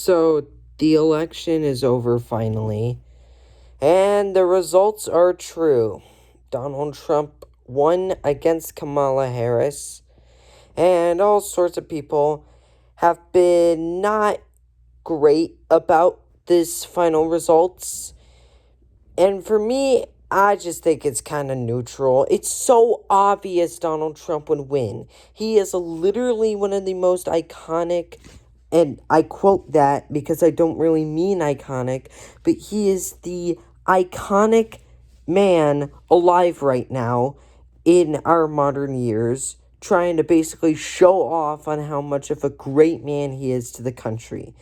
So the election is over finally, and the results are true. Donald Trump won against Kamala Harris, and all sorts of people have been not great about this final results. And for me, I just think it's kind of neutral. It's so obvious Donald Trump would win. He is literally one of the most iconic, and I quote that because I don't really mean iconic, but he is the iconic man alive right now in our modern years, trying to basically show off on how much of a great man he is to the country.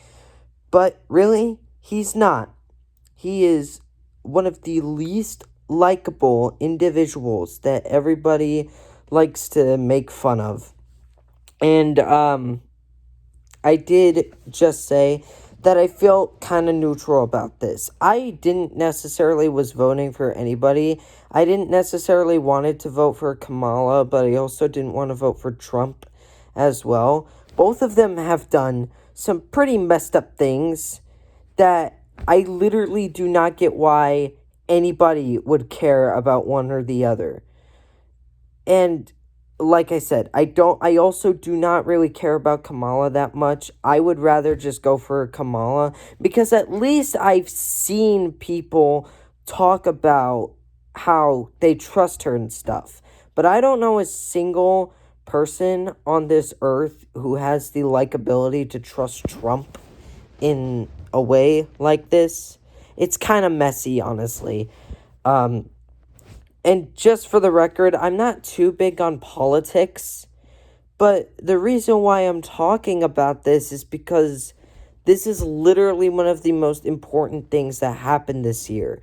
But really, he's not. He is one of the least likable individuals that everybody likes to make fun of. And I did just say that I felt kind of neutral about this. I didn't necessarily was voting for anybody. I didn't necessarily wanted to vote for Kamala, but I also didn't want to vote for Trump as well. Both of them have done some pretty messed up things that I literally do not get why anybody would care about one or the other. And like I said, I also do not really care about Kamala that much. I would rather just go for Kamala because at least I've seen people talk about how they trust her and stuff. But I don't know a single person on this earth who has the likability to trust Trump in a way like this. It's kind of messy, honestly. And just for the record, I'm not too big on politics, but the reason why I'm talking about this is because this is literally one of the most important things that happened this year.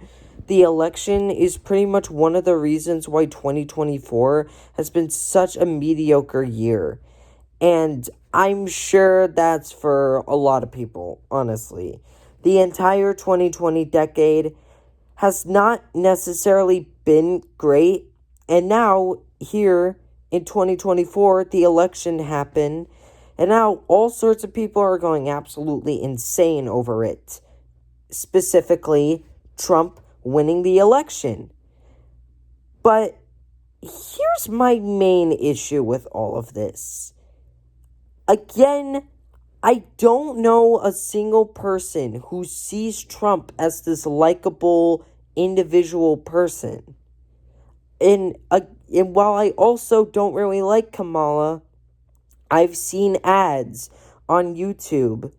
The election is pretty much one of the reasons why 2024 has been such a mediocre year. And I'm sure that's for a lot of people, honestly. The entire 2020 decade has not necessarily been great. And now, here in 2024, the election happened. And now all sorts of people are going absolutely insane over it. Specifically, Trump winning the election. But here's my main issue with all of this. Again, I don't know a single person who sees Trump as this likable individual person. And while I also don't really like Kamala, I've seen ads on YouTube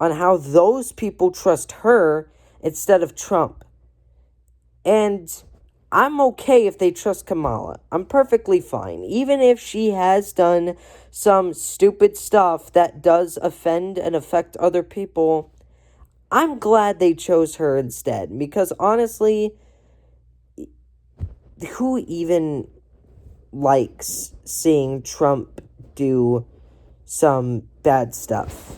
on how those people trust her instead of Trump. And I'm okay if they trust Kamala. I'm perfectly fine. Even if she has done some stupid stuff that does offend and affect other people, I'm glad they chose her instead. Because honestly, who even likes seeing Trump do some bad stuff?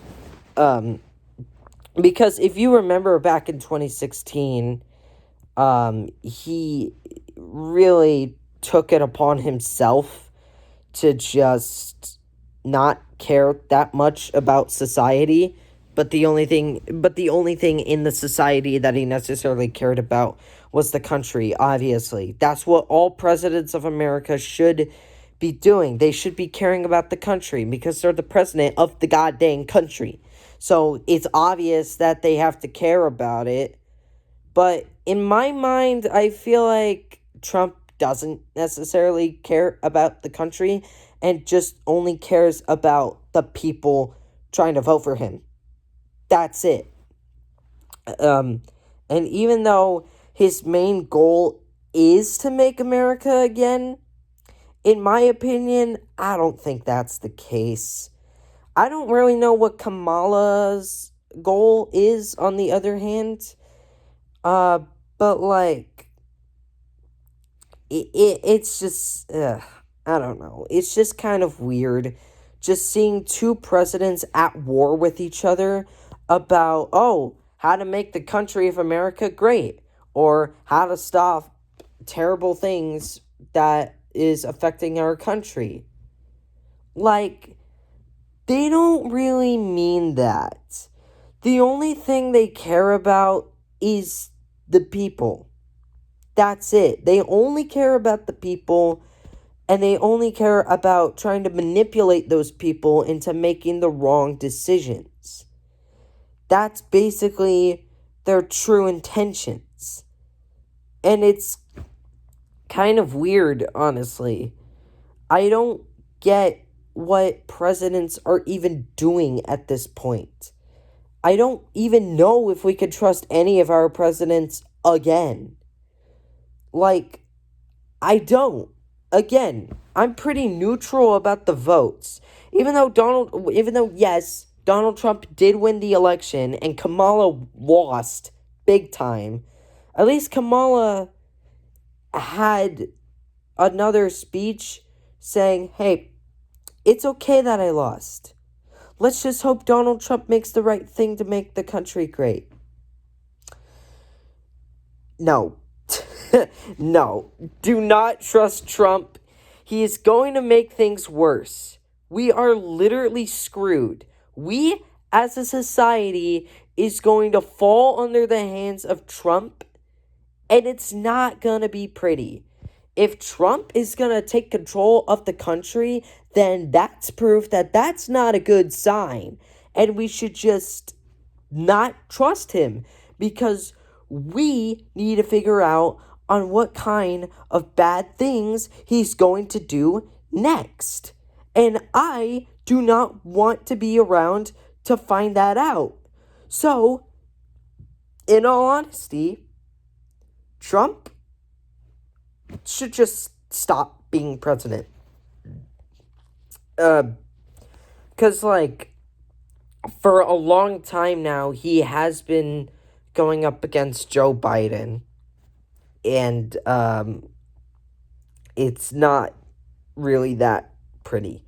Because if you remember back in 2016, he really took it upon himself to just not care that much about society, but the only thing in the society that he necessarily cared about was the country. Obviously, that's what all presidents of America should be doing. They should be caring about the country because they're the president of the goddamn country. So it's obvious that they have to care about it. But in my mind, I feel like Trump doesn't necessarily care about the country and just only cares about the people trying to vote for him. That's it. And even though his main goal is to make America again, in my opinion, I don't think that's the case. I don't really know what Kamala's goal is, on the other hand. But like, it's just, I don't know. It's just kind of weird just seeing two presidents at war with each other about, oh, how to make the country of America great, or how to stop terrible things that is affecting our country. Like, they don't really mean that. The only thing they care about is the people. That's it. They only care about the people, and they only care about trying to manipulate those people into making the wrong decisions. That's basically their true intentions. And it's kind of weird, honestly. I don't get what presidents are even doing at this point. I don't even know if we could trust any of our presidents again. Like, I don't. Again, I'm pretty neutral about the votes. Even though, yes, Donald Trump did win the election and Kamala lost big time, at least Kamala had another speech saying, hey, it's okay that I lost. Let's just hope Donald Trump makes the right thing to make the country great. No. No. Do not trust Trump. He is going to make things worse. We are literally screwed. We, as a society, is going to fall under the hands of Trump, and it's not going to be pretty. If Trump is going to take control of the country, then that's proof that that's not a good sign. And we should just not trust him, because we need to figure out on what kind of bad things he's going to do next. And I do not want to be around to find that out. So, in all honesty, Trump should just stop being president. Because, for a long time now, he has been going up against Joe Biden. And, it's not really that pretty.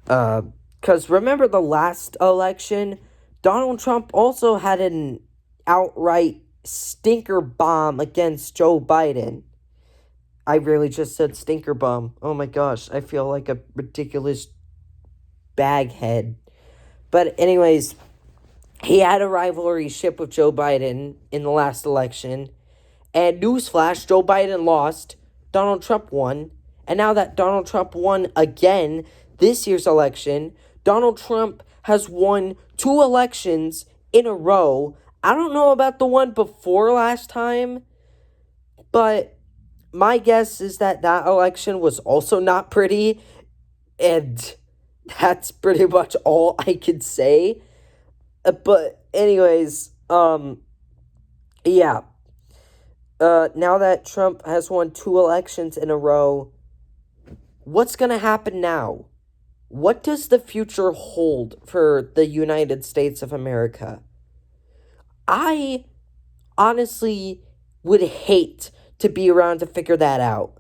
Because remember the last election? Donald Trump also had an outright stinker bomb against Joe Biden. I really just said stinker bomb. Oh my gosh, I feel like a ridiculous baghead. But anyways, he had a rivalry ship with Joe Biden in the last election. And newsflash, Joe Biden lost, Donald Trump won. And now that Donald Trump won again this year's election, Donald Trump has won 2 elections in a row. I don't know about the one before last time, but my guess is that election was also not pretty, and that's pretty much all I could say. But anyways, yeah. Now that Trump has won 2 elections in a row, what's going to happen now? What does the future hold for the United States of America? I honestly would hate to be around to figure that out.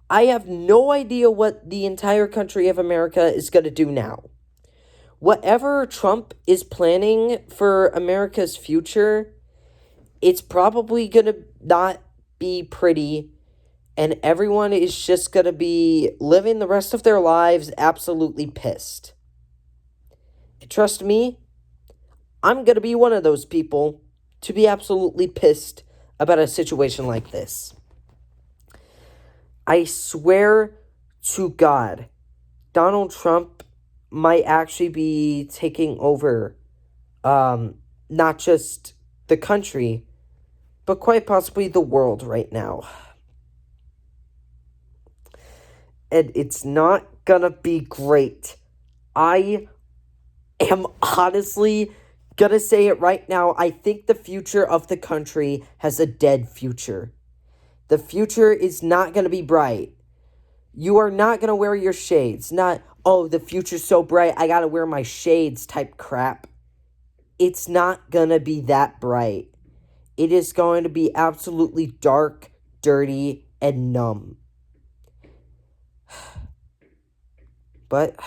I have no idea what the entire country of America is going to do now. Whatever Trump is planning for America's future, it's probably going to not be pretty, and everyone is just going to be living the rest of their lives absolutely pissed. Trust me, I'm going to be one of those people to be absolutely pissed about a situation like this. I swear to God, Donald Trump might actually be taking over not just the country, but quite possibly the world right now. And it's not gonna be great. I am honestly gonna say it right now. I think the future of the country has a dead future. The future is not gonna be bright. You are not gonna wear your shades. Not, oh, the future's so bright, I gotta wear my shades type crap. It's not gonna be that bright. It is going to be absolutely dark, dirty, and numb. But